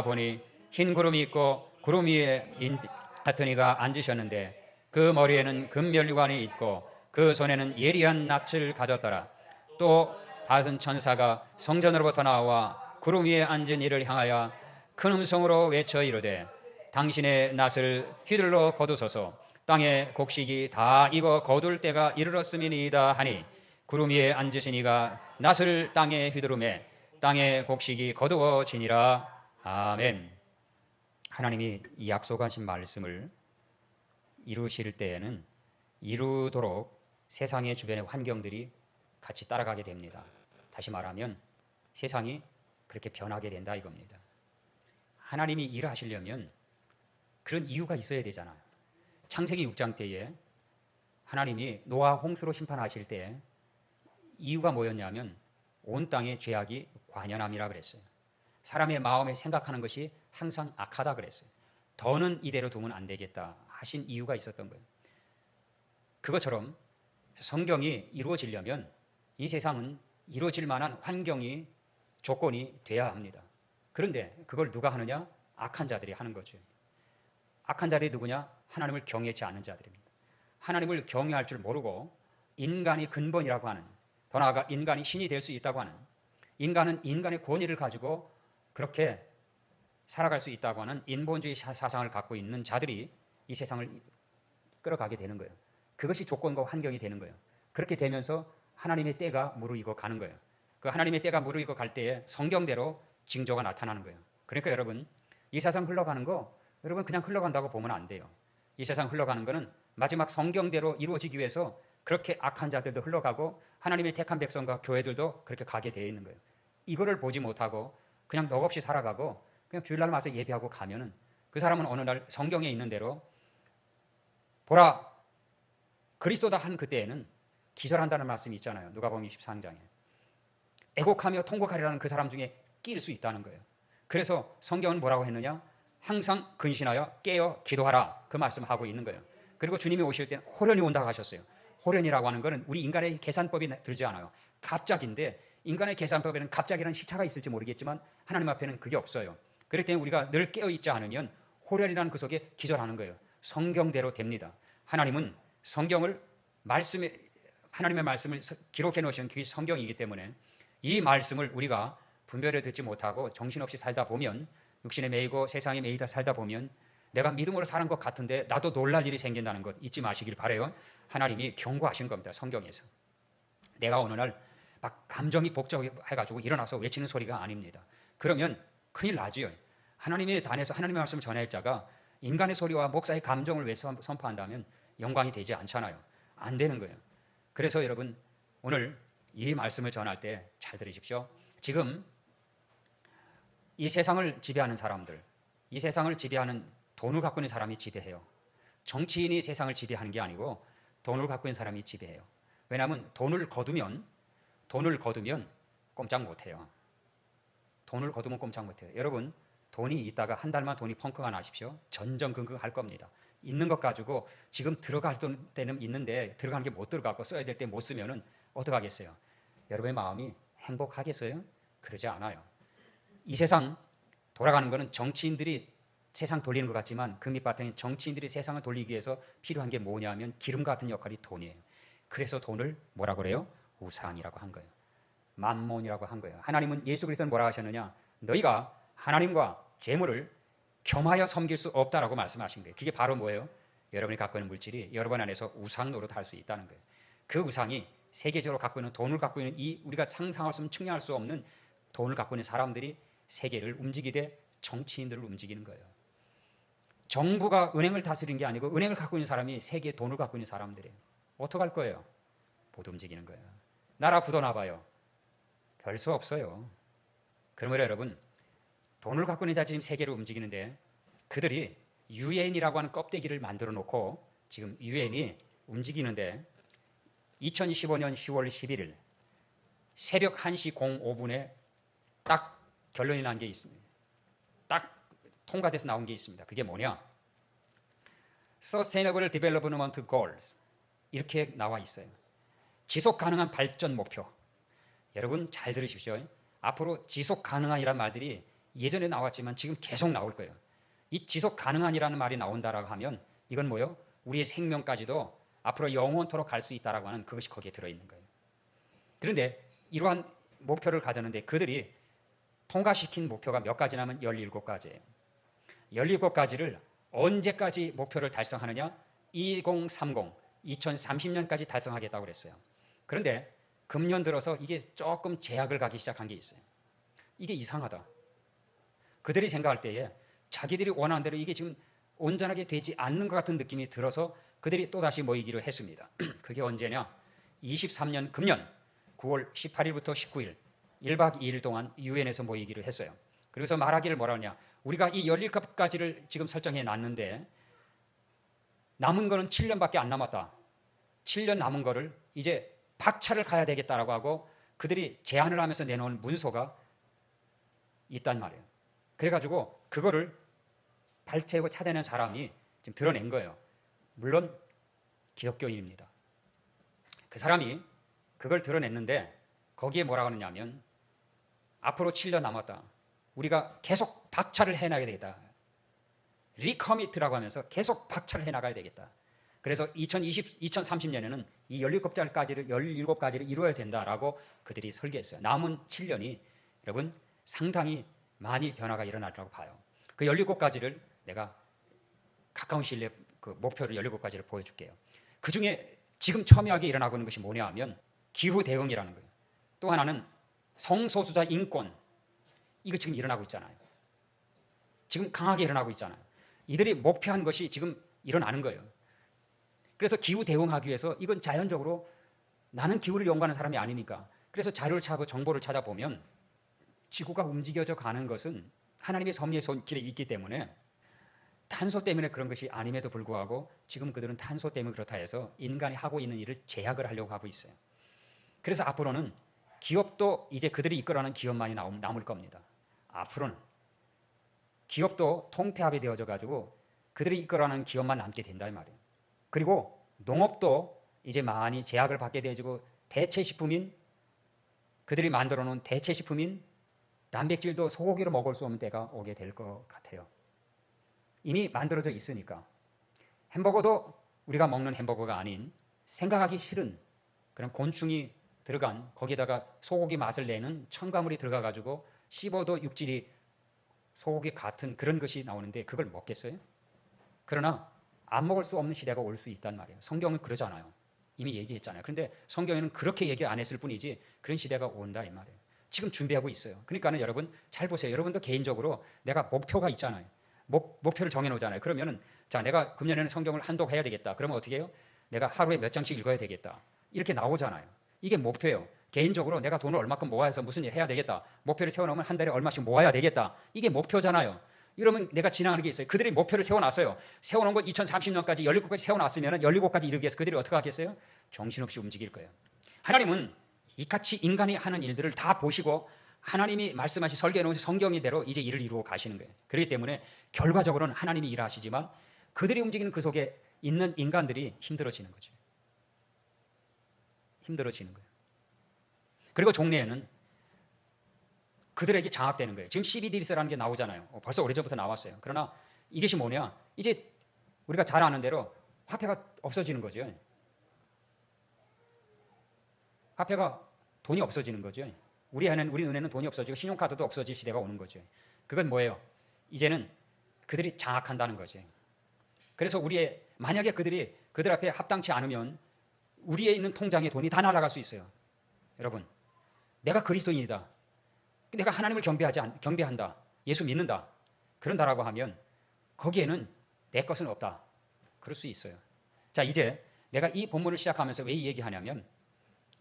보니 흰 구름이 있고 구름 위에 하트니가 앉으셨는데 그 머리에는 금면류관이 있고 그 손에는 예리한 낯을 가졌더라. 또 다른 천사가 성전으로부터 나와 구름 위에 앉은 이를 향하여 큰 음성으로 외쳐 이르되 당신의 낯을 휘둘러 거두소서. 땅의 곡식이 다 익어 거둘 때가 이르렀음이니이다 하니 구름 위에 앉으신 이가 낯을 땅에 휘두르매 땅의 곡식이 거두어지니라. 아멘. 하나님이 이 약속하신 말씀을 이루실 때에는 이루도록 세상의 주변의 환경들이 같이 따라가게 됩니다. 다시 말하면 세상이 그렇게 변하게 된다 이겁니다. 하나님이 일하시려면 그런 이유가 있어야 되잖아요. 창세기 6장 때에 하나님이 노아 홍수로 심판하실 때 이유가 뭐였냐면 온 땅의 죄악이 관연함이라 그랬어요. 사람의 마음에 생각하는 것이 항상 악하다 그랬어요. 더는 이대로 두면 안 되겠다 하신 이유가 있었던 거예요. 그것처럼 성경이 이루어지려면 이 세상은 이루어질 만한 환경이 조건이 돼야 합니다. 그런데 그걸 누가 하느냐? 악한 자들이 하는 거죠. 악한 자들이 누구냐? 하나님을 경외치 않은 자들입니다. 하나님을 경외할 줄 모르고 인간이 근본이라고 하는, 더 나아가 인간이 신이 될 수 있다고 하는, 인간은 인간의 권위를 가지고 그렇게 살아갈 수 있다고 하는 인본주의 사상을 갖고 있는 자들이 이 세상을 끌어가게 되는 거예요. 그것이 조건과 환경이 되는 거예요. 그렇게 되면서 하나님의 때가 무르익어 가는 거예요. 그 하나님의 때가 무르익어 갈 때에 성경대로 징조가 나타나는 거예요. 그러니까 여러분, 이 세상 흘러가는 거 여러분 그냥 흘러간다고 보면 안 돼요. 이 세상 흘러가는 거는 마지막 성경대로 이루어지기 위해서 그렇게 악한 자들도 흘러가고 하나님의 택한 백성과 교회들도 그렇게 가게 되어 있는 거예요. 이거를 보지 못하고 그냥 넋없이 살아가고 그냥 주일날 와서 예배하고 가면은 그 사람은 어느 날 성경에 있는 대로 보라 그리스도다 한 그때에는 기절한다는 말씀이 있잖아요. 누가복음 23장에 애곡하며 통곡하리라는 그 사람 중에 낄 수 있다는 거예요. 그래서 성경은 뭐라고 했느냐? 항상 근신하여 깨어 기도하라 그 말씀하고 있는 거예요. 그리고 주님이 오실 때는 호련히 온다고 하셨어요. 호련이라고 하는 것은 우리 인간의 계산법이 들지 않아요. 갑작인데 인간의 계산법에는 갑작이라는 시차가 있을지 모르겠지만 하나님 앞에는 그게 없어요. 그렇기 때문에 우리가 늘 깨어있지 않으면 호련이라는 그 속에 기절하는 거예요. 성경대로 됩니다. 하나님은 성경을 하나님의 말씀을 기록해 놓으신 그게 성경이기 때문에 이 말씀을 우리가 분별해 듣지 못하고 정신없이 살다 보면 육신에 매이고 세상에 매이다 살다 보면 내가 믿음으로 사는 것 같은데 나도 놀랄 일이 생긴다는 것 잊지 마시길 바라요. 하나님이 경고하신 겁니다. 성경에서. 내가 어느 날 막 감정이 복잡해가지고 일어나서 외치는 소리가 아닙니다. 그러면 큰일 나지요. 하나님의 단에서 하나님의 말씀을 전할 자가 인간의 소리와 목사의 감정을 왜 선포한다면 영광이 되지 않잖아요. 안 되는 거예요. 그래서 여러분 오늘 이 말씀을 전할 때 잘 들으십시오. 지금 이 세상을 지배하는 사람들, 이 세상을 지배하는 돈을 갖고 있는 사람이 지배해요. 정치인이 세상을 지배하는 게 아니고 돈을 갖고 있는 사람이 지배해요. 왜냐하면 돈을 거두면 꼼짝 못해요. 돈을 거두면 꼼짝 못해요. 여러분 돈이 있다가 한 달만 돈이 펑크가 나십시오. 전전긍긍할 겁니다. 있는 것 가지고 지금 들어갈 때는 있는데 들어가는 게 못 들어가고 써야 될 때 못 쓰면은 어떡하겠어요? 여러분의 마음이 행복하겠어요? 그러지 않아요. 이 세상 돌아가는 것은 정치인들이 세상 돌리는 것 같지만 그 밑바탕에 정치인들이 세상을 돌리기 위해서 필요한 게 뭐냐면 기름 같은 역할이 돈이에요. 그래서 돈을 뭐라고 그래요? 우상이라고 한 거예요. 만몬이라고 한 거예요. 하나님은 예수 그리스도는 뭐라고 하셨느냐? 너희가 하나님과 재물을 겸하여 섬길 수 없다라고 말씀하신 거예요. 그게 바로 뭐예요? 여러분이 갖고 있는 물질이 여러분 안에서 우상 노릇할 수 있다는 거예요. 그 우상이 세계적으로 갖고 있는 돈을 갖고 있는 이 우리가 상상할 수 없는 측량할 수 없는 돈을 갖고 있는 사람들이 세계를 움직이되 정치인들을 움직이는 거예요. 정부가 은행을 다스리는 게 아니고 은행을 갖고 있는 사람이 세계의 돈을 갖고 있는 사람들이에요. 어떡할 거예요? 못 움직이는 거예요. 나라 굳어놔봐요. 별 수 없어요. 그러므로 여러분 돈을 갖고 있는 자 지금 세계를 움직이는데 그들이 유엔이라고 하는 껍데기를 만들어 놓고 지금 유엔이 움직이는데 2015년 10월 11일 새벽 1시 05분에 딱 결론이 난 게 있습니다. 딱 통과돼서 나온 게 있습니다. 그게 뭐냐? Sustainable Development Goals 이렇게 나와 있어요. 지속 가능한 발전 목표. 여러분 잘 들으십시오. 앞으로 지속 가능한이란 말들이 예전에 나왔지만 지금 계속 나올 거예요. 이 지속 가능한이라는 말이 나온다라고 하면 이건 뭐예요? 우리의 생명까지도 앞으로 영원토록 갈 수 있다라고 하는 그것이 거기에 들어있는 거예요. 그런데 이러한 목표를 가졌는데 그들이 통과시킨 목표가 몇 가지냐면 17가지예요. 17가지를 언제까지 목표를 달성하느냐? 2030, 2030년까지 달성하겠다고 그랬어요. 그런데 금년 들어서 이게 조금 제약을 가기 시작한 게 있어요. 이게 이상하다. 그들이 생각할 때에 자기들이 원하는 대로 이게 지금 온전하게 되지 않는 것 같은 느낌이 들어서 그들이 또다시 모이기로 했습니다. 그게 언제냐? 23년 금년 9월 18일부터 19일 1박 2일 동안 유엔에서 모이기로 했어요. 그래서 말하기를 뭐라 하냐? 우리가 이 17가지를 지금 설정해 놨는데 남은 거는 7년밖에 안 남았다. 7년 남은 거를 이제 박차를 가야 되겠다라고 하고 그들이 제안을 하면서 내놓은 문서가 있단 말이에요. 그래가지고 그거를 발췌하고 찾아낸 사람이 지금 드러낸 거예요. 물론 기독교인입니다. 그 사람이 그걸 드러냈는데 거기에 뭐라고 하느냐면 앞으로 7년 남았다. 우리가 계속 박차를 해나가야 되겠다. 리커미트라고 하면서 계속 박차를 해나가야 되겠다. 그래서 2030년에는 이 17가지를 이루어야 된다라고 그들이 설계했어요. 남은 7년이 여러분 상당히 많이 변화가 일어나리라고 봐요. 그 17가지를 내가 가까운 시일 내에 그 목표를 17가지를 보여줄게요. 그 중에 지금 첨예하게 일어나고 있는 것이 뭐냐 하면 기후 대응이라는 거예요. 또 하나는 성소수자 인권. 이거 지금 일어나고 있잖아요. 지금 강하게 일어나고 있잖아요. 이들이 목표한 것이 지금 일어나는 거예요. 그래서 기후 대응하기 위해서 이건 자연적으로 나는 기후를 연구하는 사람이 아니니까 그래서 자료를 찾고 정보를 찾아보면 지구가 움직여져 가는 것은 하나님의 섭리의 손길에 있기 때문에 탄소 때문에 그런 것이 아님에도 불구하고 지금 그들은 탄소 때문에 그렇다 해서 인간이 하고 있는 일을 제약을 하려고 하고 있어요. 그래서 앞으로는 기업도 이제 그들이 이끌어가는 기업만이 남을 겁니다. 앞으로는 기업도 통폐합이 되어져 가지고 그들이 이끌어가는 기업만 남게 된다 이 말이에요. 그리고 농업도 이제 많이 제약을 받게 되어지고 대체식품인 그들이 만들어 놓은 대체식품인 단백질도 소고기로 먹을 수 없는 때가 오게 될 것 같아요. 이미 만들어져 있으니까. 햄버거도 우리가 먹는 햄버거가 아닌 생각하기 싫은 그런 곤충이 들어간 거기에다가 소고기 맛을 내는 첨가물이 들어가 가지고 씹어도 육질이 소고기 같은 그런 것이 나오는데 그걸 먹겠어요? 그러나 안 먹을 수 없는 시대가 올 수 있단 말이에요. 성경은 그러잖아요. 이미 얘기했잖아요. 그런데 성경에는 그렇게 얘기 안 했을 뿐이지 그런 시대가 온다 이 말이에요. 지금 준비하고 있어요. 그러니까는 여러분 잘 보세요. 여러분도 개인적으로 내가 목표가 있잖아요. 목표를 정해놓잖아요. 그러면은 자 내가 금년에는 성경을 한독 해야 되겠다. 그러면 어떻게 해요? 내가 하루에 몇 장씩 읽어야 되겠다. 이렇게 나오잖아요. 이게 목표예요. 개인적으로 내가 돈을 얼마큼 모아서 무슨 일 해야 되겠다. 목표를 세워놓으면 한 달에 얼마씩 모아야 되겠다. 이게 목표잖아요. 이러면 내가 지나가는 게 있어요. 그들이 목표를 세워놨어요. 세워놓은 건 2030년까지 17가지 세워놨으면 17가지 이루기 위해서 그들이 어떻게 하겠어요? 정신없이 움직일 거예요. 하나님은 이같이 인간이 하는 일들을 다 보시고 하나님이 말씀하신 설계해 놓은 성경이대로 이제 일을 이루어 가시는 거예요. 그렇기 때문에 결과적으로는 하나님이 일하시지만 그들이 움직이는 그 속에 있는 인간들이 힘들어지는 거죠. 힘들어지는 거예요. 그리고 종래에는 그들에게 장악되는 거예요. 지금 CBDC라는 게 나오잖아요. 벌써 오래전부터 나왔어요. 그러나 이것이 뭐냐? 이제 우리가 잘 아는 대로 화폐가 없어지는 거죠. 화폐가 돈이 없어지는 거죠. 우리 눈에는 돈이 없어지고 신용카드도 없어질 시대가 오는 거죠. 그건 뭐예요? 이제는 그들이 장악한다는 거죠. 그래서 만약에 그들이 그들 앞에 합당치 않으면 우리에 있는 통장에 돈이 다 날아갈 수 있어요. 여러분, 내가 그리스도인이다. 내가 하나님을 경배한다. 예수 믿는다. 그런다라고 하면 거기에는 내 것은 없다. 그럴 수 있어요. 자, 이제 내가 이 본문을 시작하면서 왜 이 얘기하냐면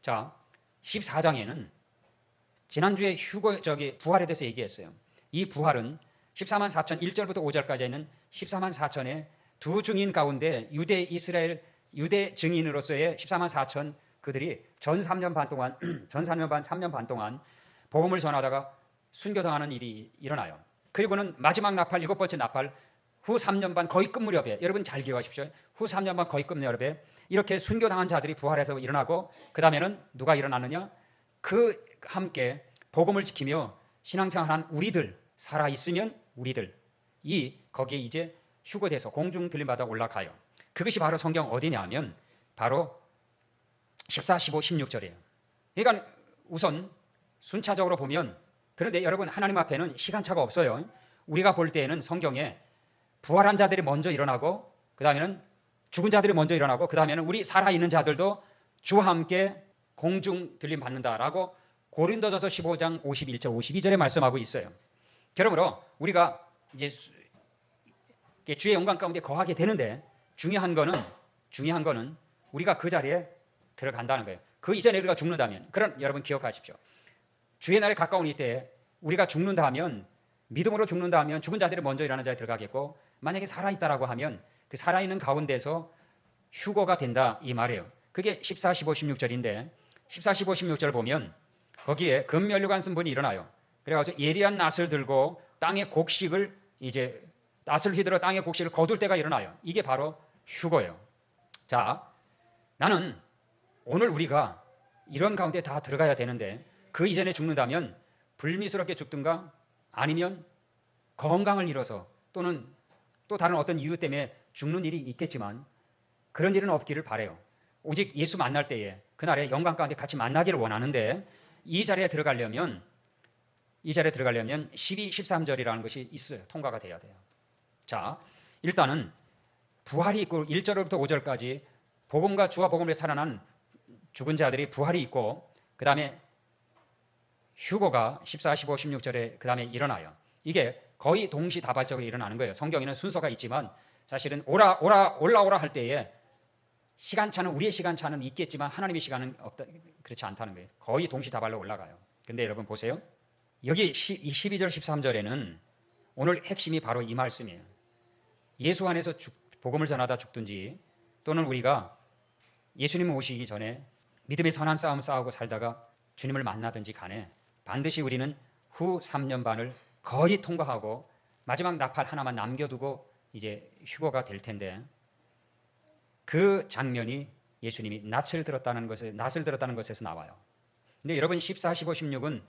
자, 14장에는 지난주에 부활에 대해서 얘기했어요. 이 부활은 14만 4천 1절부터 5절까지 있는 14만 4천의 두 증인 가운데 유대 증인으로서의 14만 4천 그들이 전 3년 반, 3년 반 동안 복음을 전하다가 순교당하는 일이 일어나요. 그리고는 마지막 나팔, 7번째 나팔 후 3년 반 거의 끝 무렵에 여러분 잘 기억하십시오. 후 3년 반 거의 끝 무렵에 이렇게 순교당한 자들이 부활해서 일어나고 그 다음에는 누가 일어나느냐? 그 함께 복음을 지키며 신앙생활한 우리들 살아 있으면 우리들 거기에 이제 휴거돼서 공중 들림받아 올라가요. 그것이 바로 성경 어디냐면 바로 14, 15, 16절이에요. 그러니까 우선 순차적으로 보면, 그런데 여러분 하나님 앞에는 시간차가 없어요. 우리가 볼 때에는 성경에 부활한 자들이 먼저 일어나고, 그 다음에는 죽은 자들이 먼저 일어나고, 그 다음에는 우리 살아있는 자들도 주와 함께 공중 들림 받는다라고 고린도전서 15장 51절 52절에 말씀하고 있어요. 그러므로 우리가 이제 주의 영광 가운데 거하게 되는데 중요한 거는 우리가 그 자리에 들어간다는 거예요. 그 이전에 우리가 죽는다면, 그런 여러분 기억하십시오. 주의 날에 가까운 이때에 우리가 죽는다 하면, 믿음으로 죽는다 하면 죽은 자들이 먼저 일어나는 자리에 들어가겠고, 만약에 살아있다라고 하면 그 살아있는 가운데서 휴거가 된다 이 말이에요. 그게 14, 15, 16절인데 14, 15, 16절 보면 거기에 금면류관 쓴 분이 일어나요. 그래가지고 예리한 낫을 들고 땅의 곡식을 이제 낫을 휘둘러 땅의 곡식을 거둘 때가 일어나요. 이게 바로 휴거예요. 자, 나는 오늘 우리가 이런 가운데 다 들어가야 되는데 그 이전에 죽는다면 불미스럽게 죽든가 아니면 건강을 잃어서 또는 또 다른 어떤 이유 때문에 죽는 일이 있겠지만 그런 일은 없기를 바라요. 오직 예수 만날 때에 그날의 영광 가운데 같이 만나기를 원하는데 이 자리에 들어가려면 12, 13절이라는 것이 있어요. 통과가 돼야 돼요. 자, 일단은 부활이 있고 1절부터 5절까지 복음과 주와 복음을 살아난 죽은 자들이 부활이 있고, 그 다음에 휴거가 14, 15, 16절에 그 다음에 일어나요. 이게 거의 동시다발적으로 일어나는 거예요. 성경에는 순서가 있지만 사실은 올라오라 할 때에 시간차는, 우리의 시간차는 있겠지만 하나님의 시간은 없다, 그렇지 않다는 거예요. 거의 동시다발로 올라가요. 근데 여러분 보세요. 여기 12절 13절에는 오늘 핵심이 바로 이 말씀이에요. 예수 안에서 복음을 전하다 죽든지, 또는 우리가 예수님 오시기 전에 믿음의 선한 싸움 싸우고 살다가 주님을 만나든지 간에 반드시 우리는 후 3년 반을 거의 통과하고 마지막 나팔 하나만 남겨두고 이제 휴거가 될 텐데, 그 장면이 예수님이 낫을 들었다는 것에서 나와요. 근데 여러분 14, 15, 16은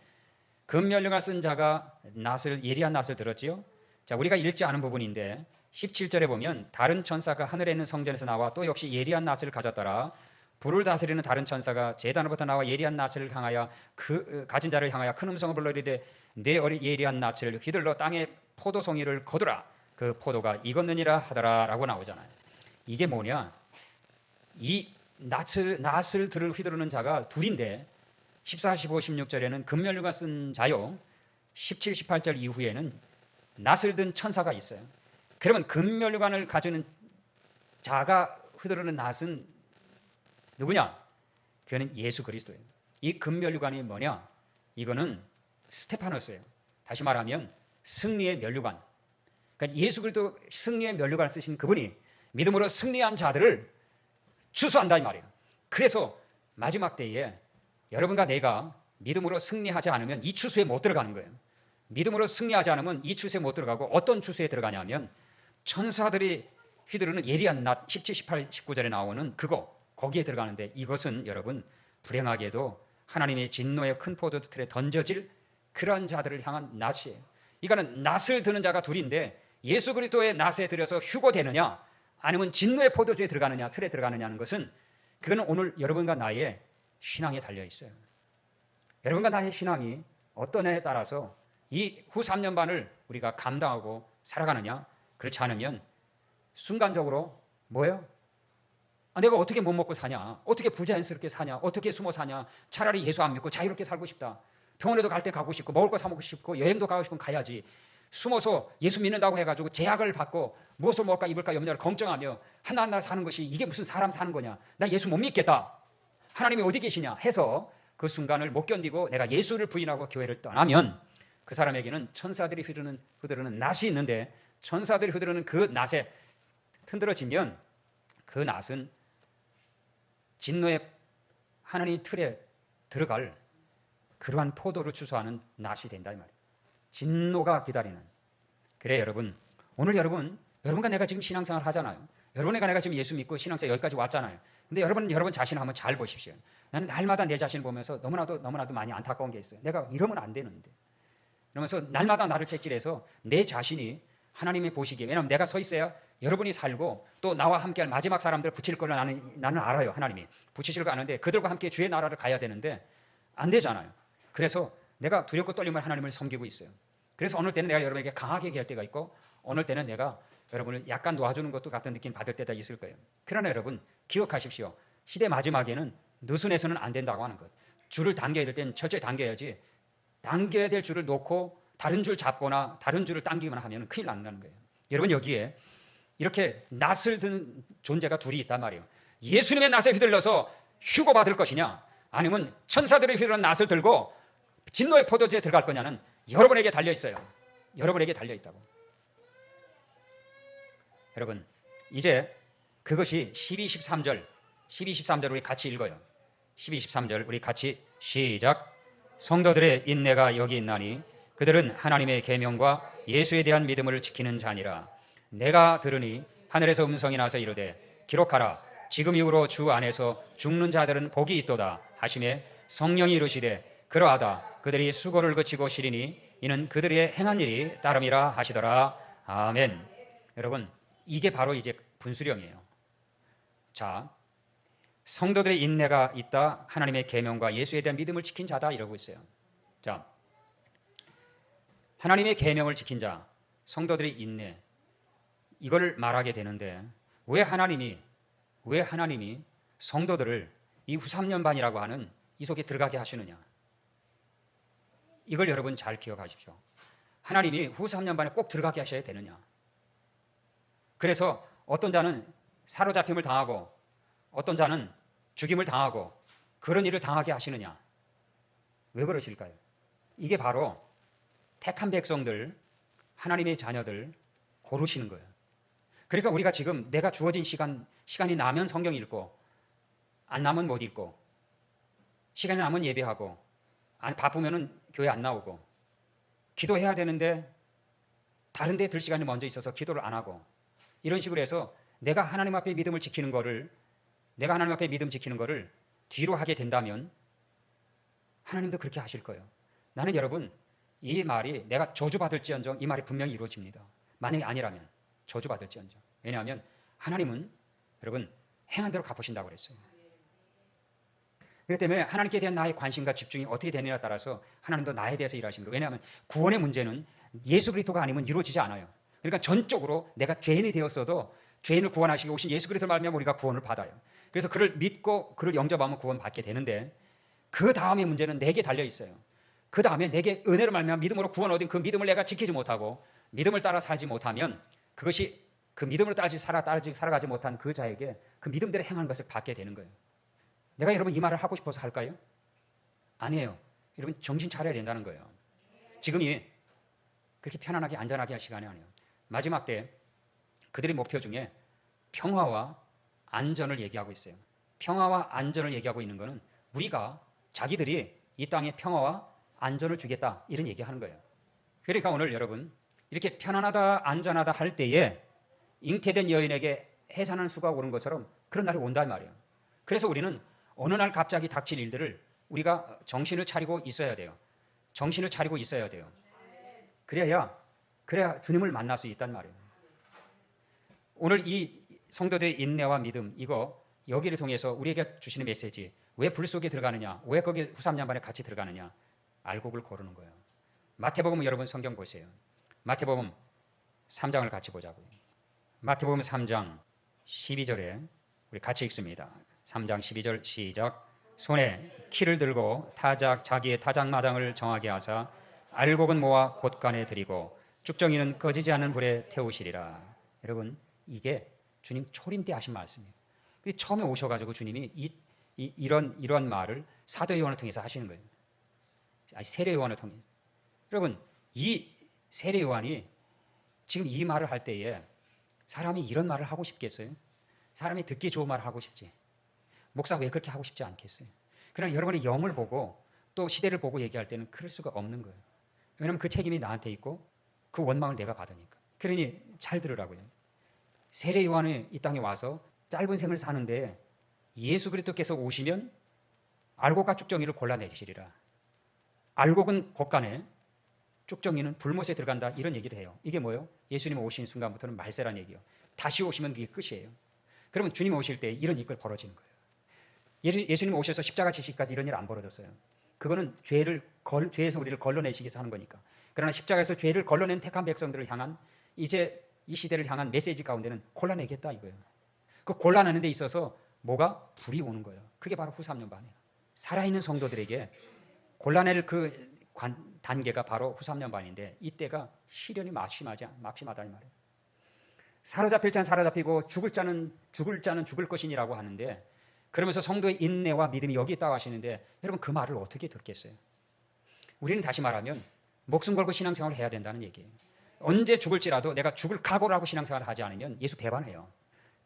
금면류관 쓴 자가 예리한 낫을 들었지요. 자, 우리가 읽지 않은 부분인데 17절에 보면 다른 천사가 하늘에 있는 성전에서 나와 또 역시 예리한 낫을 가졌더라. 불을 다스리는 다른 천사가 제단으로부터 나와 예리한 낫을 향하여 가진 자를 향하여 큰 음성을 불러 이르되 내 예리한 낫을 휘둘러 땅에 포도송이를 거두라. 그 포도가 익었느니라 하더라라고 나오잖아요. 이게 뭐냐? 이 낫을 휘두르는 자가 둘인데 14, 15, 16절에는 금면류관 쓴 자요. 17, 18절 이후에는 낫을 든 천사가 있어요. 그러면 금면류관을 가지는 자가 휘두르는 낫은 누구냐? 그는 예수 그리스도예요. 이 금면류관이 뭐냐? 이거는 스테파노스예요. 다시 말하면 승리의 면류관. 그러니까 예수 그리스도 승리의 면류관을 쓰신 그분이 믿음으로 승리한 자들을 추수한다 이 말이에요. 그래서 마지막 때에 여러분과 내가 믿음으로 승리하지 않으면 이 추수에 못 들어가는 거예요. 믿음으로 승리하지 않으면 이 추수에 못 들어가고 어떤 추수에 들어가냐면 천사들이 휘두르는 예리한 낫 17, 18, 19절에 나오는 거기에 들어가는데, 이것은 여러분 불행하게도 하나님의 진노의 큰 포도 틀에 던져질 그런 자들을 향한 낫이에요. 이거는 낫을 드는 자가 둘인데 예수 그리스도의 낫에 들여서 휴거되느냐 아니면 진노의 포도주에 들어가느냐 틀에 들어가느냐는 것은 그거는 오늘 여러분과 나의 신앙에 달려 있어요. 여러분과 나의 신앙이 어떤 애에 따라서 이 후 3년 반을 우리가 감당하고 살아가느냐, 그렇지 않으면 순간적으로 뭐예요? 내가 어떻게 못 먹고 사냐, 어떻게 부자연스럽게 사냐, 어떻게 숨어 사냐, 차라리 예수 안 믿고 자유롭게 살고 싶다, 병원에도 갈 때 가고 싶고 먹을 거 사 먹고 싶고 여행도 가고 싶으면 가야지, 숨어서 예수 믿는다고 해가지고 제약을 받고 무엇을 먹을까 입을까 염려를 걱정하며 하나하나 사는 것이 이게 무슨 사람 사는 거냐, 나 예수 못 믿겠다, 하나님이 어디 계시냐 해서 그 순간을 못 견디고 내가 예수를 부인하고 교회를 떠나면 그 사람에게는 천사들이 휘두르는 낫이 있는데, 천사들이 휘두르는 그 낫에 흔들어지면 그 낫은 진노의 하나님의 틀에 들어갈 그러한 포도를 추수하는 낫이 된다 이 말이에요. 진노가 기다리는. 그래 여러분, 오늘 여러분과 내가 지금 신앙생활 하잖아요. 여러분과 내가 지금 예수 믿고 신앙생활 여기까지 왔잖아요. 근데 여러분 자신을 한번 잘 보십시오. 나는 날마다 내 자신을 보면서 너무나도 많이 안타까운 게 있어요. 내가 이러면 안 되는데, 그러면서 날마다 나를 채찍해서 내 자신이 하나님이 보시기에, 왜냐하면 내가 서 있어야 여러분이 살고 또 나와 함께할 마지막 사람들 붙일 걸 나는 알아요. 하나님이 붙이실 거 아는데 그들과 함께 주의 나라를 가야 되는데 안 되잖아요. 그래서 내가 두렵고 떨림을 하나님을 섬기고 있어요. 그래서 어느 때는 내가 여러분에게 강하게 얘기할 때가 있고 어느 때는 내가 여러분을 약간 놓아주는 것도 같은 느낌 받을 때가 있을 거예요. 그러나 여러분 기억하십시오. 시대 마지막에는 느슨해서는 안 된다고 하는 것. 줄을 당겨야 될 때는 철저히 당겨야지, 당겨야 될 줄을 놓고 다른 줄 잡거나 다른 줄을 당기거나 하면 큰일 난다는 거예요. 여러분 여기에 이렇게 낫을 든 존재가 둘이 있단 말이에요. 예수님의 낫에 휘둘려서 휴고 받을 것이냐, 아니면 천사들의 휘두른 낫을 들고 진노의 포도주에 들어갈 거냐는 여러분에게 달려 있어요. 여러분에게 달려 있다고. 여러분 이제 그것이 12, 13절 우리 같이 읽어요. 12, 13절 우리 같이 시작. 성도들의 인내가 여기 있나니 그들은 하나님의 계명과 예수에 대한 믿음을 지키는 자니라. 내가 들으니 하늘에서 음성이 나서 이르되 기록하라. 지금 이후로 주 안에서 죽는 자들은 복이 있도다 하시매 성령이 이르시되 그러하다. 그들이 수고를 그치고 쉬리니 이는 그들의 행한 일이 따름이라 하시더라. 아멘. 여러분 이게 바로 이제 분수령이에요. 자, 성도들의 인내가 있다. 하나님의 계명과 예수에 대한 믿음을 지킨 자다 이러고 있어요. 자, 하나님의 계명을 지킨 자, 성도들의 인내, 이걸 말하게 되는데 왜 하나님이 성도들을 이 후3년반이라고 하는 이 속에 들어가게 하시느냐? 이걸 여러분 잘 기억하십시오. 하나님이 후 3년반에 꼭 들어가게 하셔야 되느냐? 그래서 어떤 자는 사로잡힘을 당하고 어떤 자는 죽임을 당하고 그런 일을 당하게 하시느냐? 왜 그러실까요? 이게 바로 택한 백성들, 하나님의 자녀들 고르시는 거예요. 그러니까 우리가 지금 내가 주어진 시간이 나면 성경 읽고 안 나면 못 읽고, 시간이 나면 예배하고, 바쁘면은 교회 안 나오고, 기도해야 되는데 다른 데 들 시간이 먼저 있어서 기도를 안 하고, 이런 식으로 해서 내가 하나님 앞에 믿음 지키는 거를 뒤로 하게 된다면 하나님도 그렇게 하실 거예요. 나는 여러분 이 말이 내가 저주받을지언정 이 말이 분명히 이루어집니다. 만약에 아니라면 저주받을지언정. 왜냐하면 하나님은 여러분 행한 대로 갚으신다고 그랬어요. 그렇기 때문에 하나님께 대한 나의 관심과 집중이 어떻게 되느냐에 따라서 하나님도 나에 대해서 일하십니다. 왜냐하면 구원의 문제는 예수 그리스도가 아니면 이루어지지 않아요. 그러니까 전적으로 내가 죄인이 되었어도 죄인을 구원하시기 오신 예수 그리스도를 말미암아 우리가 구원을 받아요. 그래서 그를 믿고 그를 영접하면 구원받게 되는데 그 다음의 문제는 내게 달려 있어요. 그 다음에 내게 은혜로 말미암아 믿음으로 구원 얻은 그 믿음을 내가 지키지 못하고 믿음을 따라 살지 못하면 그것이 그 믿음으로 살아가지 못한 그 자에게 그 믿음대로 행하는 것을 받게 되는 거예요. 내가 여러분 이 말을 하고 싶어서 할까요? 아니에요. 여러분 정신 차려야 된다는 거예요. 지금이 그렇게 편안하게 안전하게 할 시간이 아니에요. 마지막 때 그들의 목표 중에 평화와 안전을 얘기하고 있어요. 평화와 안전을 얘기하고 있는 것은 우리가 자기들이 이 땅에 평화와 안전을 주겠다 이런 얘기하는 거예요. 그러니까 오늘 여러분 이렇게 편안하다 안전하다 할 때에 잉태된 여인에게 해산하는 수가 오는 것처럼 그런 날이 온단 말이에요. 그래서 우리는 어느 날 갑자기 닥칠 일들을 우리가 정신을 차리고 있어야 돼요. 정신을 차리고 있어야 돼요. 그래야 주님을 만날 수 있단 말이에요. 오늘 이 성도들의 인내와 믿음 이거 여기를 통해서 우리에게 주시는 메시지, 왜 불 속에 들어가느냐, 왜 거기에 후3년반에 같이 들어가느냐, 알곡을 고르는 거예요. 마태복음 여러분 성경 보세요. 마태복음 3장을 같이 보자고요. 마태복음 3장 12절에 우리 같이 읽습니다. 3장 12절 시작. 손에 키를 들고 자기의 타작마당을 정하게 하사 알곡은 모아 곳간에 들이고 쭉정이는 꺼지지 않는 불에 태우시리라. 여러분 이게 주님 초림 때 하신 말씀이에요. 처음에 오셔가지고 주님이 이런 말을 사도 요한을 통해서 하시는 거예요. 세례 요한을 통해서. 여러분 이 세례 요한이 지금 이 말을 할 때에 사람이 이런 말을 하고 싶겠어요? 사람이 듣기 좋은 말을 하고 싶지. 목사 왜 그렇게 하고 싶지 않겠어요? 그러나 여러분의 영을 보고 또 시대를 보고 얘기할 때는 그럴 수가 없는 거예요. 왜냐하면 그 책임이 나한테 있고 그 원망을 내가 받으니까. 그러니 잘 들으라고요. 세례 요한이 이 땅에 와서 짧은 생을 사는데 예수 그리스도께서 오시면 알곡과 쭉정이를 골라내시리라. 알곡은 곳간에, 쭉정이는 불못에 들어간다 이런 얘기를 해요. 이게 뭐예요? 예수님 오신 순간부터는 말세란 얘기예요. 다시 오시면 그게 끝이에요. 그러면 주님 오실 때 이런 일이 벌어지는 거예요. 예수님 오셔서 십자가 지시기까지 이런 일 안 벌어졌어요. 그거는 죄에서 우리를 걸러내시기 위해서 하는 거니까. 그러나 십자가에서 죄를 걸러낸 택한 백성들을 향한 이제 이 시대를 향한 메시지 가운데는 골라내겠다 이거예요. 그 골라내는 데 있어서 뭐가? 불이 오는 거예요. 그게 바로 후 3년 반이에요. 살아있는 성도들에게 골라낼 그 단계가 바로 후 3년 반인데 이때가 시련이 막심하다는 말이에요. 사로잡힐 자는 사로잡히고 죽을 자는 죽을 것이니라고 하는데 그러면서 성도의 인내와 믿음이 여기 있다고 하시는데 여러분 그 말을 어떻게 듣겠어요? 우리는 다시 말하면 목숨 걸고 신앙생활을 해야 된다는 얘기예요. 언제 죽을지라도 내가 죽을 각오를 하고 신앙생활을 하지 않으면 예수 배반해요.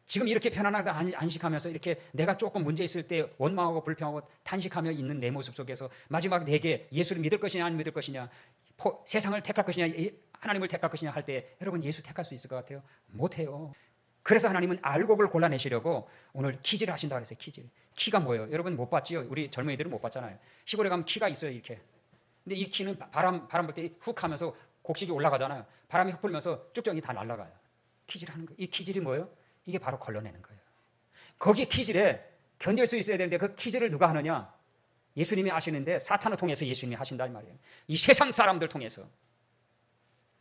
지금 이렇게 편안하게 안식하면서 이렇게 내가 조금 문제 있을 때 원망하고 불평하고 탄식하며 있는 내 모습 속에서 마지막 내게 예수를 믿을 것이냐 안 믿을 것이냐, 세상을 택할 것이냐 하나님을 택할 것이냐 할 때 여러분 예수 택할 수 있을 것 같아요? 못해요. 그래서 하나님은 알곡을 골라내시려고 오늘 키질을 하신다고 그랬어요. 키가 뭐예요? 여러분 못 봤지요? 우리 젊은이들은 못 봤잖아요. 시골에 가면 키가 있어요 이렇게. 근데 이 키는 바람 불 때 훅 하면서 곡식이 올라가잖아요. 바람이 훅 불면서 쭉정이 다 날아가요. 키질하는 거예요. 이 키질이 뭐예요? 이게 바로 걸러내는 거예요. 거기 키질에 견딜 수 있어야 되는데 그 키질을 누가 하느냐? 예수님이 하시는데 사탄을 통해서 예수님이 하신단 말이에요. 이 세상 사람들 통해서.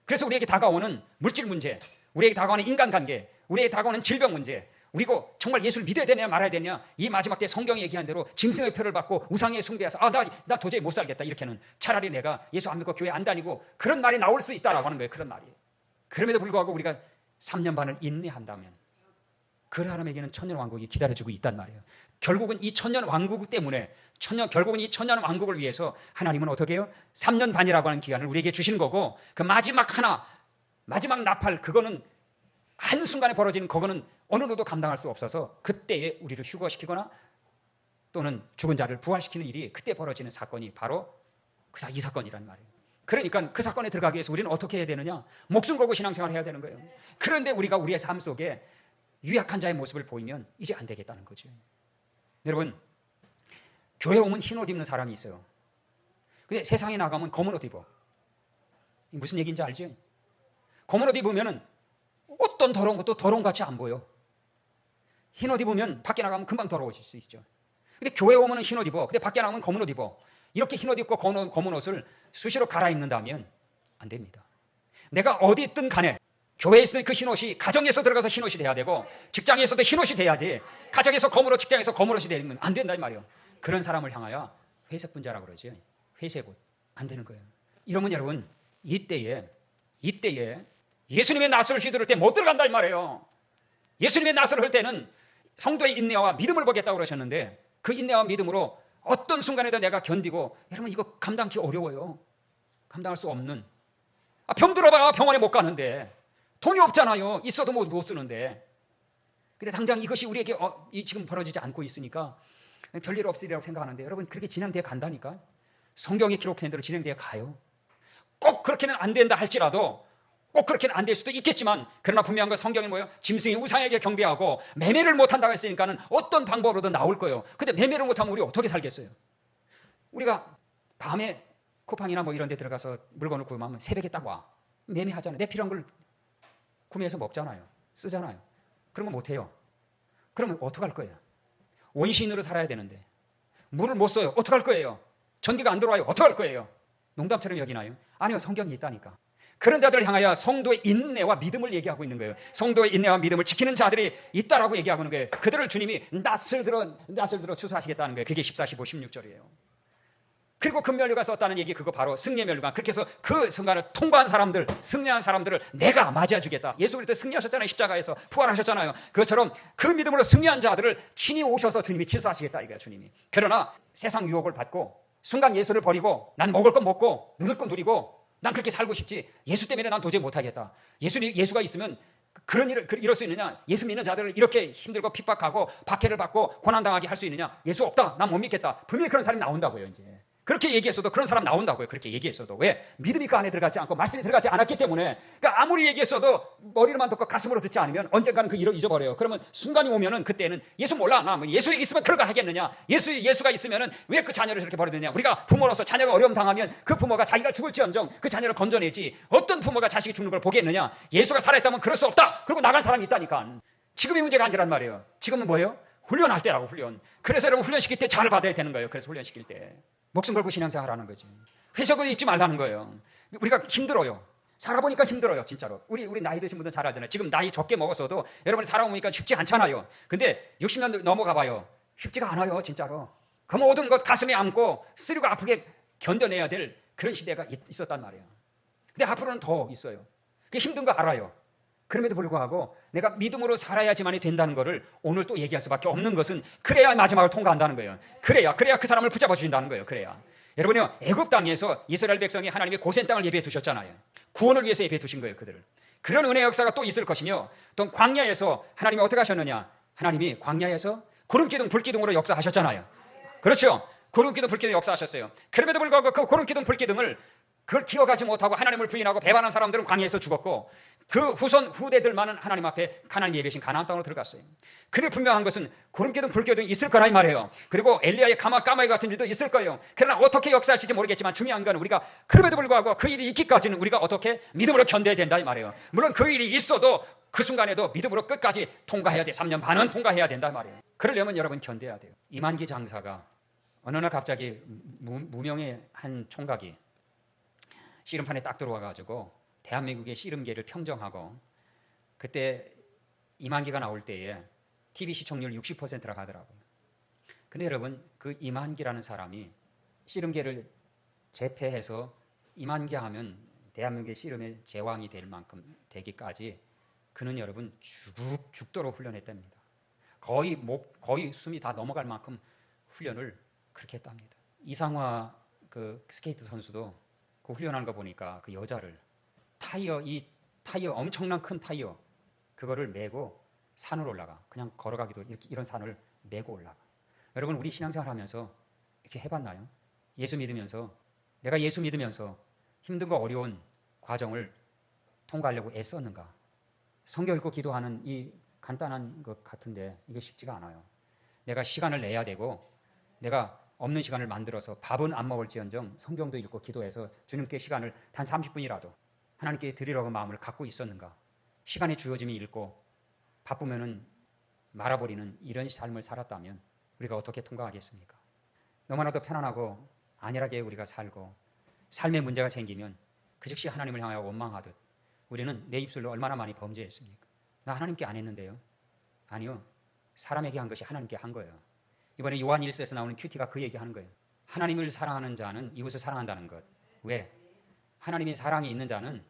그래서 우리에게 다가오는 물질 문제, 우리에게 다가오는 인간관계, 우리에게 다가오는 질병 문제, 그리고 정말 예수를 믿어야 되냐 말아야 되냐, 이 마지막 때 성경이 얘기한 대로 짐승의 표를 받고 우상의 숭배해서 나 도저히 못 살겠다 이렇게는 차라리 내가 예수 안 믿고 교회 안 다니고 그런 말이 나올 수 있다라고 하는 거예요. 그런 말이. 그럼에도 불구하고 우리가 3년 반을 인내한다면 그 사람에게는 천년 왕국이 기다려주고 있단 말이에요. 결국은 이 천년 왕국 때문에 결국은 이 천년 왕국을 위해서 하나님은 어떻게 해요? 3년 반이라고 하는 기간을 우리에게 주신 거고 그 마지막 나팔 그거는 한순간에 벌어지는 그거는 어느 누구도 감당할 수 없어서 그때에 우리를 휴거시키거나 또는 죽은 자를 부활시키는 일이 그때 벌어지는 사건이 바로 이 사건이란 말이에요. 그러니까 그 사건에 들어가기 위해서 우리는 어떻게 해야 되느냐? 목숨 걸고 신앙생활을 해야 되는 거예요. 그런데 우리가 우리의 삶 속에 유약한 자의 모습을 보이면 이제 안 되겠다는 거죠. 여러분, 교회 오면 흰 옷 입는 사람이 있어요. 근데 세상에 나가면 검은 옷 입어. 무슨 얘기인지 알죠? 검은 옷 입으면 어떤 더러운 것도 더러운 것 같이 안 보여. 흰 옷 입으면 밖에 나가면 금방 더러워질 수 있죠. 근데 교회 오면 흰 옷 입어. 근데 밖에 나가면 검은 옷 입어. 이렇게 흰 옷 입고 검은 옷을 수시로 갈아입는다면 안 됩니다. 내가 어디 있든 간에 교회에서는 그 흰옷이 가정에서 들어가서 흰옷이 돼야 되고 직장에서도 흰옷이 돼야지 가정에서 검으로 직장에서 검은옷이 되면 안 된다 이 말이에요. 그런 사람을 향하여 회색 분자라고 그러죠. 회색 옷. 안 되는 거예요. 이러면 여러분 이때에 예수님의 낫을 휘두를 때 못 들어간다 이 말이에요. 예수님의 낫을 할 때는 성도의 인내와 믿음을 보겠다고 그러셨는데 그 인내와 믿음으로 어떤 순간에도 내가 견디고 여러분 이거 감당하기 어려워요. 감당할 수 없는 병 들어봐 병원에 못 가는데 돈이 없잖아요. 있어도 못 쓰는데. 근데 당장 이것이 우리에게 지금 벌어지지 않고 있으니까 별일 없으리라고 생각하는데 여러분 그렇게 진행되어 간다니까. 성경에 기록된 대로 진행되어 가요. 꼭 그렇게는 안 된다 할지라도 꼭 그렇게는 안 될 수도 있겠지만 그러나 분명한 건 성경이 뭐예요? 짐승이 우상에게 경배하고 매매를 못한다고 했으니까는 어떤 방법으로든 나올 거예요. 근데 매매를 못하면 우리 어떻게 살겠어요? 우리가 밤에 쿠팡이나 뭐 이런 데 들어가서 물건을 구매하면 새벽에 딱 와. 매매하잖아요. 내 필요한 걸 구매해서 먹잖아요. 쓰잖아요. 그런 거 못해요. 그러면 어떡할 거예요? 원시인으로 살아야 되는데 물을 못 써요. 어떡할 거예요? 전기가 안 들어와요. 어떡할 거예요? 농담처럼 여기나요? 아니요. 성경이 있다니까. 그런 자들을 향하여 성도의 인내와 믿음을 얘기하고 있는 거예요. 성도의 인내와 믿음을 지키는 자들이 있다라고 얘기하고 있는 거예요. 그들을 주님이 낫을 들어 추수하시겠다는 거예요. 그게 14, 15, 16절이에요. 그리고 금면류관 썼다는 얘기 그거 바로 승리의 면류관. 그렇게 해서 그 순간을 통과한 사람들, 승리한 사람들을 내가 맞이해주겠다. 예수 그리스도 승리하셨잖아요. 십자가에서 부활하셨잖아요. 그것처럼 그 믿음으로 승리한 자들을 친히 오셔서 주님이 치수하시겠다 이거야 주님이. 그러나 세상 유혹을 받고 순간 예수를 버리고 난 먹을 건 먹고 누릴 건 누리고 난 그렇게 살고 싶지. 예수 때문에 난 도저히 못하겠다. 예수가 있으면 그런 일을 이럴 수 있느냐? 예수 믿는 자들을 이렇게 힘들고 핍박하고 박해를 받고 고난당하게 할 수 있느냐? 예수 없다. 난 못 믿겠다. 분명히 그런 사람이 나온다고요 이제. 그렇게 얘기했어도 그런 사람 나온다고요. 그렇게 얘기했어도. 왜? 믿음이 그 안에 들어가지 않고 말씀이 들어가지 않았기 때문에. 그러니까 아무리 얘기했어도 머리로만 듣고 가슴으로 듣지 않으면 언젠가는 그 일을 잊어버려요. 그러면 순간이 오면은 그때는 예수 몰라. 나 뭐 예수 있으면 그런 거 하겠느냐. 예수가 있으면은 왜 그 자녀를 저렇게 버리느냐. 우리가 부모로서 자녀가 어려움 당하면 그 부모가 자기가 죽을지언정 그 자녀를 건져내지. 어떤 부모가 자식이 죽는 걸 보겠느냐. 예수가 살아있다면 그럴 수 없다. 그리고 나간 사람이 있다니까. 지금이 문제가 아니란 말이에요. 지금은 뭐예요? 훈련할 때라고, 훈련. 그래서 여러분 훈련시킬 때 잘 받아야 되는 거예요. 그래서 훈련시킬 때 목숨 걸고 신앙생활 하는 거지. 회석을 잊지 말라는 거예요. 우리가 힘들어요. 살아보니까 힘들어요, 진짜로. 우리 나이 드신 분들은 잘 알잖아요. 지금 나이 적게 먹었어도 여러분이 살아보니까 쉽지 않잖아요. 근데 60년 넘어가 봐요. 쉽지가 않아요, 진짜로. 그 모든 것 가슴에 안고 쓰리고 아프게 견뎌내야 될 그런 시대가 있었단 말이에요. 근데 앞으로는 더 있어요. 그게 힘든 거 알아요. 그럼에도 불구하고 내가 믿음으로 살아야지만이 된다는 것을 오늘 또 얘기할 수밖에 없는 것은, 그래야 마지막을 통과한다는 거예요. 그래야 그 사람을 붙잡아 주신다는 거예요. 그래야. 여러분요, 애굽 땅에서 이스라엘 백성이 하나님의 고센 땅을 예비해 두셨잖아요. 구원을 위해서 예비해 두신 거예요, 그들을. 그런 은혜 역사가 또 있을 것이며, 또 광야에서 하나님이 어떻게 하셨느냐? 하나님이 광야에서 구름기둥 불기둥으로 역사하셨잖아요. 그렇죠? 구름기둥 불기둥 역사하셨어요. 그럼에도 불구하고 그 구름기둥 불기둥을 그걸 기억하지 못하고 하나님을 부인하고 배반한 사람들은 광야에서 죽었고, 그 후대들만은 하나님 앞에 하나님 예배신 가나안 땅으로 들어갔어요. 근데 분명한 것은 구름기둥 불기둥이 있을 거라 이 말이에요. 그리고 엘리야의 까마귀 같은 일도 있을 거예요. 그러나 어떻게 역사하실지 모르겠지만 중요한 건 우리가 그럼에도 불구하고 그 일이 있기까지는 우리가 어떻게 믿음으로 견뎌야 된다 이 말이에요. 물론 그 일이 있어도 그 순간에도 믿음으로 끝까지 통과해야 돼. 3년 반은 통과해야 된다 이 말이에요. 그러려면 여러분 견뎌야 돼요. 이만기 장사가 어느 날 갑자기 무명의 한 총각이 씨름판에 딱 들어와가지고 대한민국의 씨름계를 평정하고, 그때 이만기가 나올 때에 TV 시청률 60%라고 하더라고요. 근데 여러분, 그 이만기라는 사람이 씨름계를 제패해서 이만기 하면 대한민국의 씨름의 제왕이 될 만큼 되기까지 그는 여러분 죽도록 훈련했답니다. 거의 숨이 다 넘어갈 만큼 훈련을 그렇게 했답니다. 이상화 그 스케이트 선수도 그 훈련하는 거 보니까 그 여자를 이 타이어 엄청난 큰 타이어 그거를 메고 산을 올라가. 그냥 걸어가기도 이런 산을 메고 올라가. 여러분, 우리 신앙생활 하면서 이렇게 해봤나요? 내가 예수 믿으면서 힘든 거 어려운 과정을 통과하려고 애썼는가? 성경 읽고 기도하는 이 간단한 것 같은데 이게 쉽지가 않아요. 내가 시간을 내야 되고, 내가 없는 시간을 만들어서 밥은 안 먹을지언정 성경도 읽고 기도해서 주님께 시간을 단 30분이라도 하나님께 드리려고 마음을 갖고 있었는가? 시간이 주어짐이 읽고 바쁘면은 말아버리는 이런 삶을 살았다면 우리가 어떻게 통과하겠습니까? 너무나도 편안하고 안일하게 우리가 살고, 삶에 문제가 생기면 그 즉시 하나님을 향하여 원망하듯 우리는 내 입술로 얼마나 많이 범죄했습니까? 나 하나님께 안 했는데요? 아니요, 사람에게 한 것이 하나님께 한 거예요. 이번에 요한 1서에서 나오는 큐티가 그 얘기하는 거예요. 하나님을 사랑하는 자는 이웃을 사랑한다는 것. 왜? 하나님의 사랑이 있는 자는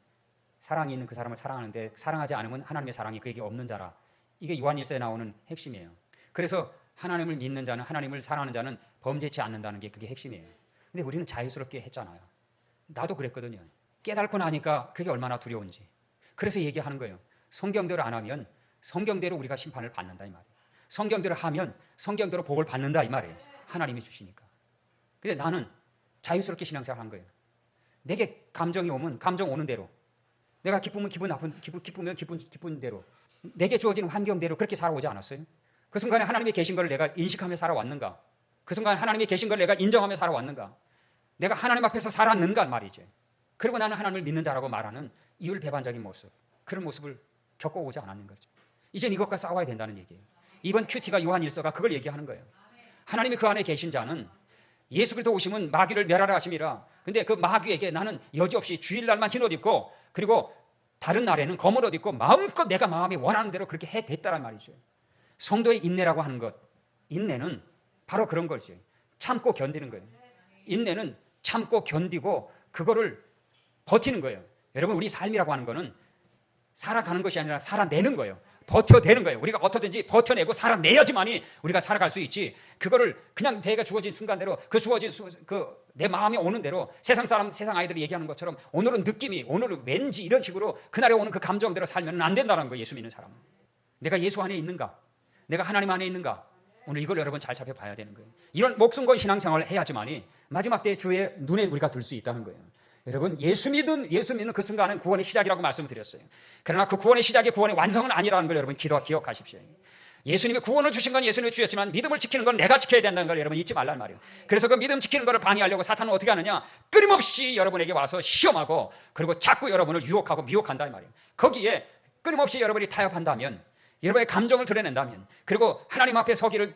사랑이 있는 그 사람을 사랑하는데, 사랑하지 않으면 하나님의 사랑이 그에게 없는 자라. 이게 요한 1서에 나오는 핵심이에요. 그래서 하나님을 믿는 자는, 하나님을 사랑하는 자는 범죄치 않는다는 게 그게 핵심이에요. 근데 우리는 자유스럽게 했잖아요. 나도 그랬거든요. 깨닫고 나니까 그게 얼마나 두려운지. 그래서 얘기하는 거예요. 성경대로 안 하면 성경대로 우리가 심판을 받는다 이 말이에요. 성경대로 하면 성경대로 복을 받는다 이 말이에요. 하나님이 주시니까. 근데 나는 자유스럽게 신앙생활 한 거예요. 내게 감정이 오면 감정 오는 대로, 내가 기쁘면 기쁘면 기쁜 대로, 내게 주어진 환경대로 그렇게 살아오지 않았어요? 그 순간에 하나님의 계신 걸 내가 인식하며 살아왔는가? 그 순간에 하나님의 계신 걸 내가 인정하며 살아왔는가? 내가 하나님 앞에서 살았는가 말이죠. 그리고 나는 하나님을 믿는 자라고 말하는 이율배반적인 모습, 그런 모습을 겪어오지 않았는 거죠. 이젠 이것과 싸워야 된다는 얘기예요. 이번 큐티가 요한 1서가 그걸 얘기하는 거예요. 하나님이 그 안에 계신 자는 예수 그리스도 오시면 마귀를 멸하라 하심이라. 근데 그 마귀에게 나는 여지없이 주일날만 흰옷 입고, 그리고 다른 날에는 검은 옷 입고 마음껏 내가 마음이 원하는 대로 그렇게 해댔다란 말이죠. 성도의 인내라고 하는 것, 인내는 바로 그런 거죠. 참고 견디는 거예요. 인내는 참고 견디고 그거를 버티는 거예요. 여러분, 우리 삶이라고 하는 거는 살아가는 것이 아니라 살아내는 거예요. 버텨내는 거예요. 우리가 어떻든지 버텨내고 살아내야지만이 우리가 살아갈 수 있지, 그거를 그냥 내가 주어진 순간대로 내 마음이 오는 대로 세상 아이들이 얘기하는 것처럼 오늘은 왠지 이런 식으로 그날에 오는 그 감정대로 살면 안 된다는 거예요. 예수 믿는 사람은. 내가 예수 안에 있는가? 내가 하나님 안에 있는가? 오늘 이걸 여러분 잘 살펴봐야 되는 거예요. 이런 목숨 건 신앙생활을 해야지만이 마지막 때에 주의 눈에 우리가 들 수 있다는 거예요. 여러분 예수 믿는 그 순간은 구원의 시작이라고 말씀을 드렸어요. 그러나 그 구원의 시작이 구원의 완성은 아니라는 걸 여러분 기억하십시오. 예수님이 구원을 주신 건 예수님이 주셨지만 믿음을 지키는 건 내가 지켜야 된다는 걸 여러분 잊지 말란 말이에요. 그래서 그 믿음 지키는 것을 방해하려고 사탄은 어떻게 하느냐, 끊임없이 여러분에게 와서 시험하고 그리고 자꾸 여러분을 유혹하고 미혹한다 이 말이에요. 거기에 끊임없이 여러분이 타협한다면, 여러분의 감정을 드러낸다면, 그리고 하나님 앞에 서기를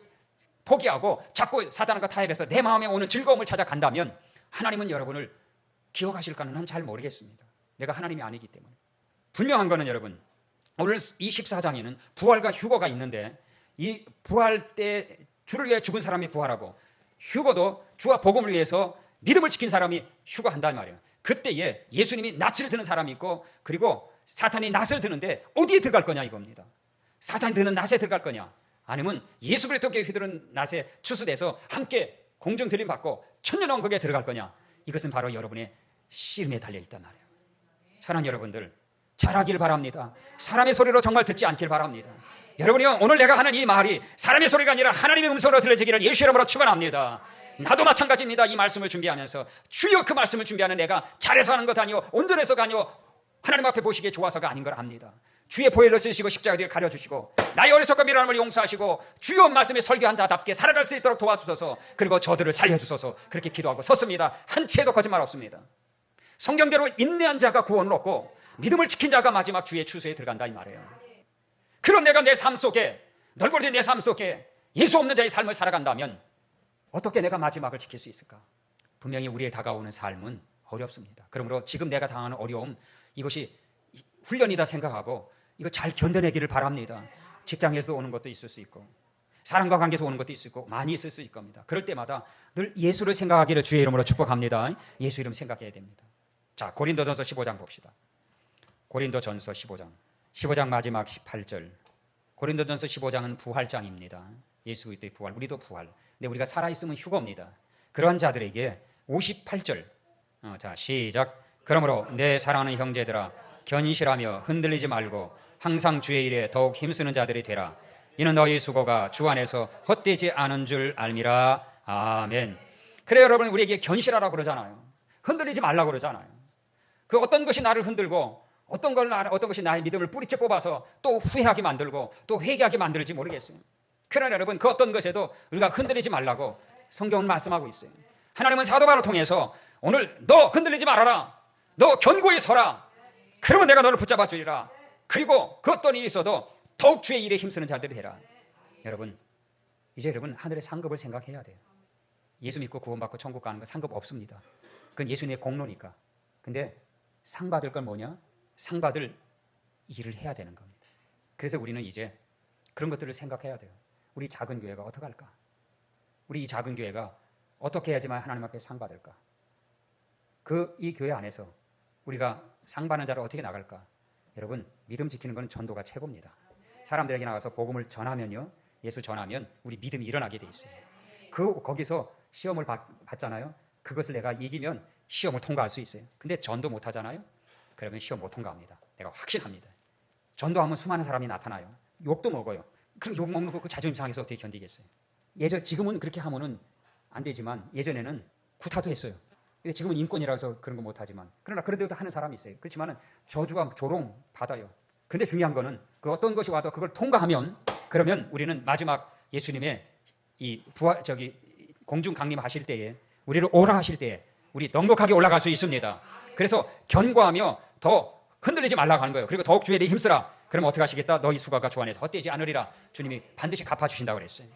포기하고 자꾸 사탄과 타협해서 내 마음에 오는 즐거움을 찾아간다면 하나님은 여러분을 기억하실까는 난 잘 모르겠습니다. 내가 하나님이 아니기 때문에. 분명한 거는 여러분, 오늘 이 14장에는 부활과 휴거가 있는데, 이 부활 때 주를 위해 죽은 사람이 부활하고 휴거도 주와 복음을 위해서 믿음을 지킨 사람이 휴거한단 말이에요. 그때에 예수님이 낯을 드는 사람이 있고, 그리고 사탄이 낯을 드는데 어디에 들어갈 거냐 이겁니다. 사탄이 드는 낯에 들어갈 거냐, 아니면 예수 그리스도께 휘두른 낯에 추수돼서 함께 공중 들림 받고 천년왕국에 들어갈 거냐, 이것은 바로 여러분의 씨름에 달려있단 말이에요. 사랑하는 여러분들, 잘하길 바랍니다. 사람의 소리로 정말 듣지 않길 바랍니다. 여러분이 오늘 내가 하는 이 말이 사람의 소리가 아니라 하나님의 음성으로 들려지기를 예수 이름으로 축원합니다. 나도 마찬가지입니다. 이 말씀을 준비하면서 주여 그 말씀을 준비하는 내가 잘해서 하는 것 아니요 온전해서가 아니요 하나님 앞에 보시기에 좋아서가 아닌 걸 압니다. 주의 보혈을 쓰시고 십자가 뒤에 가려주시고 나의 어리석고 미련함을 용서하시고 주여 말씀에 설교한 자답게 살아갈 수 있도록 도와주소서. 그리고 저들을 살려주소서. 그렇게 기도하고 섰습니다. 한치에도 거짓말 없습니다. 성경대로 인내한 자가 구원을 얻고 믿음을 지킨 자가 마지막 주의 추수에 들어간다 이 말이에요. 그런 내가 내 삶 속에, 널브러진 내 삶 속에 예수 없는 자의 삶을 살아간다면 어떻게 내가 마지막을 지킬 수 있을까? 분명히 우리의 다가오는 삶은 어렵습니다. 그러므로 지금 내가 당하는 어려움, 이것이 훈련이다 생각하고 이거 잘 견뎌내기를 바랍니다. 직장에서도 오는 것도 있을 수 있고 사람과 관계에서 오는 것도 있을 수 있고 많이 있을 수 있을 겁니다. 그럴 때마다 늘 예수를 생각하기를 주의 이름으로 축복합니다. 예수 이름 생각해야 됩니다. 자, 고린도전서 15장 봅시다. 고린도전서 15장 마지막 18절. 고린도전서 15장은 부활장입니다. 예수 그리스도의 부활, 우리도 부활. 근데 우리가 살아있으면 휴거입니다. 그러한 자들에게 58절. 자, 시작. 그러므로 내 사랑하는 형제들아, 견실하며 흔들리지 말고 항상 주의 일에 더욱 힘쓰는 자들이 되라. 이는 너희 수고가 주 안에서 헛되지 않은 줄 알미라. 아멘. 그래 여러분, 우리에게 견실하라고 그러잖아요. 흔들리지 말라고 그러잖아요. 그 어떤 것이 나를 흔들고 어떤 것이 나의 믿음을 뿌리째 뽑아서 또 후회하게 만들고 또 회개하게 만들지 모르겠어요. 그러나 여러분, 그 어떤 것에도 우리가 흔들리지 말라고 성경은 말씀하고 있어요. 하나님은 사도 바울을 통해서 오늘 너 흔들리지 말아라. 너 견고히 서라. 그러면 내가 너를 붙잡아 주리라. 그리고 그 어떤 일이 있어도 더욱 주의 일에 힘쓰는 자들이 되라. 여러분, 이제 여러분 하늘의 상급을 생각해야 돼요. 예수 믿고 구원받고 천국 가는 거 상급 없습니다. 그건 예수님의 공로니까. 근데 상 받을 건 뭐냐? 상 받을 일을 해야 되는 겁니다. 그래서 우리는 이제 그런 것들을 생각해야 돼요. 우리 작은 교회가 어떻게 할까? 우리 이 작은 교회가 어떻게 해야지만 하나님 앞에 상 받을까? 이 교회 안에서 우리가 상 받는 자를 어떻게 나갈까? 여러분, 믿음 지키는 건 전도가 최고입니다. 사람들에게 나가서 복음을 전하면요, 예수 전하면 우리 믿음이 일어나게 돼 있어요. 거기서 시험을 받잖아요. 그것을 내가 이기면 시험을 통과할 수 있어요. 근데 전도 못 하잖아요. 그러면 시험 못 통과합니다. 내가 확신합니다. 전도하면 수많은 사람이 나타나요. 욕도 먹어요. 그럼 욕 먹는 거 그 자존심 상해서 어떻게 견디겠어요? 지금은 그렇게 하면은 안 되지만 예전에는 구타도 했어요. 근데 지금은 인권이라서 그런 거 못 하지만, 그러나 그래도 하는 사람이 있어요. 그렇지만은 저주와 조롱 받아요. 근데 중요한 거는 그 어떤 것이 와도 그걸 통과하면, 그러면 우리는 마지막 예수님의 이 공중 강림하실 때에, 우리를 오라 하실 때에 우리 넉넉하게 올라갈 수 있습니다. 그래서 견고하며 더 흔들리지 말라고 하는 거예요. 그리고 더욱 주에 대해 힘쓰라. 그러면 어떻게 하시겠다? 너희 수고가 주 안에서 헛되지 않으리라. 주님이 반드시 갚아주신다고 그랬어요.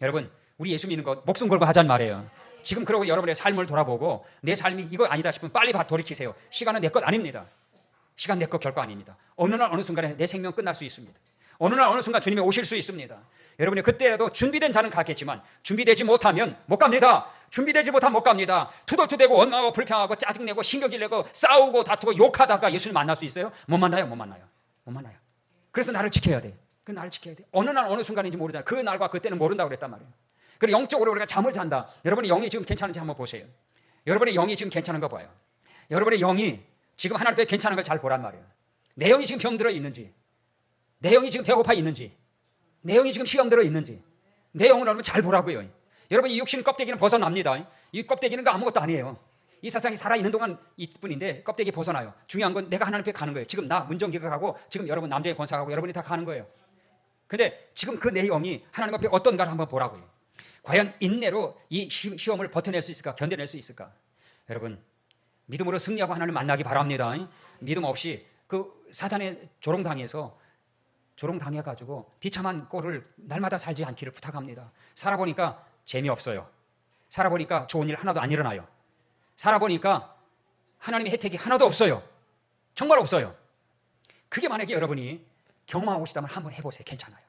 여러분, 우리 예수 믿는 거 목숨 걸고 하자는 말이에요. 지금 그러고 여러분의 삶을 돌아보고 내 삶이 이거 아니다 싶으면 빨리 돌이키세요. 시간은 내 것 아닙니다. 시간 내 것 결코 아닙니다. 어느 날 어느 순간에 내 생명 끝날 수 있습니다. 어느 날 어느 순간 주님이 오실 수 있습니다. 여러분이 그때라도 준비된 자는 가겠지만 준비되지 못하면 못 갑니다. 준비되지 못하면 못 갑니다. 투덜투대고 원망하고 불평하고 짜증내고 신경질 내고 싸우고 다투고 욕하다가 예수님 만날 수 있어요? 못 만나요. 그래서 나를 지켜야 돼. 나를 지켜야 돼. 어느 날 어느 순간인지 모르잖아요. 그 날과 그때는 모른다고 그랬단 말이에요. 그리고 영적으로 우리가 잠을 잔다. 여러분의 영이 지금 괜찮은지 한번 보세요. 여러분의 영이 지금 괜찮은 거 봐요. 여러분의 영이 지금 하나님 앞에 괜찮은 걸 잘 보란 말이에요. 내 영이 지금 병들어 있는지, 내 영이 지금 배고파 있는지, 내 영이 지금 시험 들어 있는지, 내용을 여러분 잘 보라고요. 여러분 이 육신 껍데기는 벗어납니다. 이 껍데기는 아무것도 아니에요. 이 세상이 살아있는 동안 이뿐인데 껍데기 벗어나요. 중요한 건 내가 하나님 앞에 가는 거예요. 지금 나 문정기가 가고 지금 여러분 남자의 권사가 고 여러분이 다 가는 거예요. 근데 지금 그 내용이 하나님 앞에 어떤가를 한번 보라고요. 과연 인내로 이 시험을 버텨낼 수 있을까? 견뎌낼 수 있을까? 여러분 믿음으로 승리하고 하나님을 만나기 바랍니다. 믿음 없이 그 사단의 조롱당해가지고 비참한 꼴을 날마다 살지 않기를 부탁합니다. 살아보니까 재미없어요. 살아보니까 좋은 일 하나도 안 일어나요. 살아보니까 하나님의 혜택이 하나도 없어요. 정말 없어요. 그게 만약에 여러분이 경험하고 싶다면 한번 해보세요. 괜찮아요.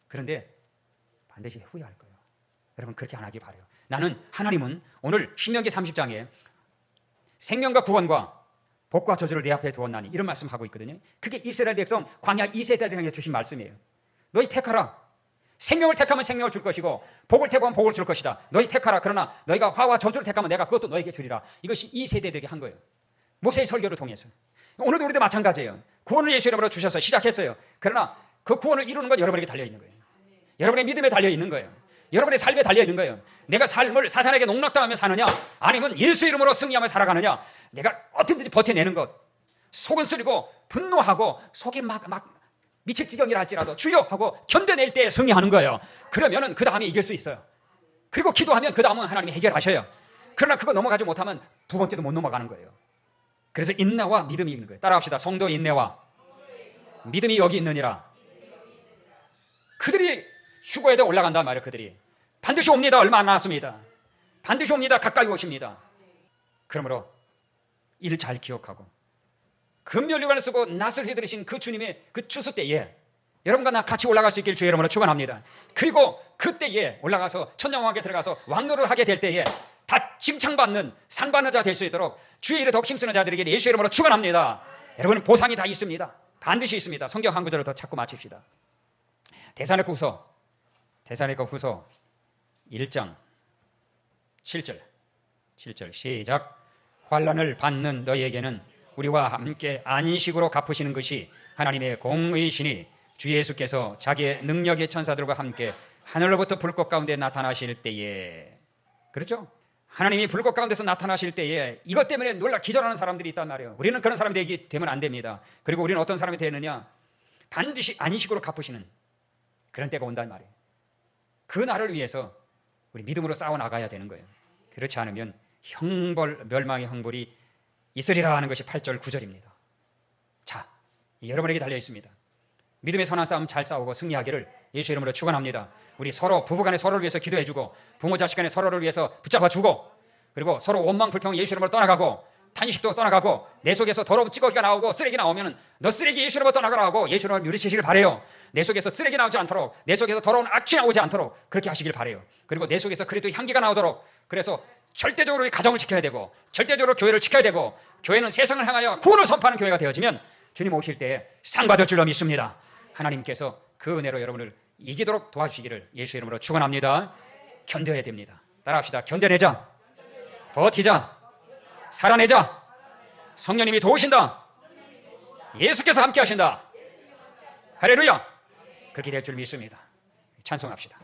그런데 반드시 후회할 거예요. 여러분 그렇게 안 하기 바라요. 나는 하나님은 오늘 신명기 30장에 생명과 구원과 복과 저주를 내 앞에 두었나니 이런 말씀하고 있거든요. 그게 이스라엘 백성 광야 2세대들에게 주신 말씀이에요. 너희 택하라. 생명을 택하면 생명을 줄 것이고 복을 택하면 복을 줄 것이다. 너희 택하라. 그러나 너희가 화와 저주를 택하면 내가 그것도 너에게 주리라. 이것이 2세대들에게 한 거예요. 모세의 설교를 통해서. 오늘도 우리도 마찬가지예요. 구원을 예수 이름으로 주셔서 시작했어요. 그러나 그 구원을 이루는 건 여러분에게 달려있는 거예요. 여러분의 믿음에 달려있는 거예요. 여러분의 삶에 달려있는 거예요. 내가 삶을 사탄에게 농락당하며 사느냐 아니면 예수 이름으로 승리하며 살아가느냐, 내가 어떻게든지 버텨내는 것, 속은 쓰리고 분노하고 속이 막 미칠 지경이라 할지라도 주여 하고 견뎌낼 때 승리하는 거예요. 그러면은 그 다음에 이길 수 있어요. 그리고 기도하면 그 다음은 하나님이 해결하셔요. 그러나 그거 넘어가지 못하면 두 번째도 못 넘어가는 거예요. 그래서 인내와 믿음이 있는 거예요. 따라합시다. 성도 인내와 믿음이 여기 있느니라. 그들이 휴거에도 올라간단 말이에요. 그들이 반드시 옵니다. 얼마 안 남았습니다. 반드시 옵니다. 가까이 오십니다. 그러므로 이를 잘 기억하고 금면류관을 쓰고 낫을 휘두르신 그 주님의 그 추수 때에 여러분과 나 같이 올라갈 수 있기를 주의 이름으로 축원합니다. 그리고 그때에 올라가서 천정왕국에 들어가서 왕노를 하게 될 때에 다 칭찬받는 상 받는 자 될 수 있도록 주의 일에 더욱 힘쓰는 자들에게 예수의 이름으로 축원합니다. 여러분은 보상이 다 있습니다. 반드시 있습니다. 성경 한 구절을 더 찾고 마칩시다. 데살로니가 후서 1장 7절 시작. 환난을 받는 너희에게는 우리와 함께 안식으로 갚으시는 것이 하나님의 공의시니 주 예수께서 자기의 능력의 천사들과 함께 하늘로부터 불꽃 가운데 나타나실 때에, 그렇죠? 하나님이 불꽃 가운데서 나타나실 때에 이것 때문에 놀라 기절하는 사람들이 있단 말이에요. 우리는 그런 사람이 되면 안 됩니다. 그리고 우리는 어떤 사람이 되느냐, 반드시 안식으로 갚으시는 그런 때가 온단 말이에요. 그 날을 위해서 우리 믿음으로 싸워 나가야 되는 거예요. 그렇지 않으면 멸망의 형벌이 있으리라 하는 것이 8절 9절입니다. 자, 여러분에게 달려 있습니다. 믿음의 선한 싸움 잘 싸우고 승리하기를 예수 이름으로 축원합니다. 우리 서로 부부간에 서로를 위해서 기도해주고 부모 자식간에 서로를 위해서 붙잡아주고 그리고 서로 원망 불평 예수 이름으로 떠나가고 탄식도 떠나가고 내 속에서 더러운 찌꺼기가 나오고 쓰레기 나오면 너 쓰레기 예수 이름으로 떠나가라 하고 예수 이름으로 유리치시길 바래요. 내 속에서 쓰레기 나오지 않도록, 내 속에서 더러운 악취 나오지 않도록 그렇게 하시길 바래요. 그리고 내 속에서 그리스도의 향기가 나오도록, 그래서 절대적으로 가정을 지켜야 되고 절대적으로 교회를 지켜야 되고, 교회는 세상을 향하여 구원을 선포하는 교회가 되어지면 주님 오실 때에 상 받을 줄로 믿습니다. 하나님께서 그 은혜로 여러분을 이기도록 도와주시기를 예수 이름으로 축원합니다. 견뎌야 됩니다. 따라합시다. 견뎌내자, 버티자, 살아내자. 성령님이 도우신다. 예수께서 함께 하신다. 할렐루야. 그렇게 될 줄 믿습니다. 찬송합시다.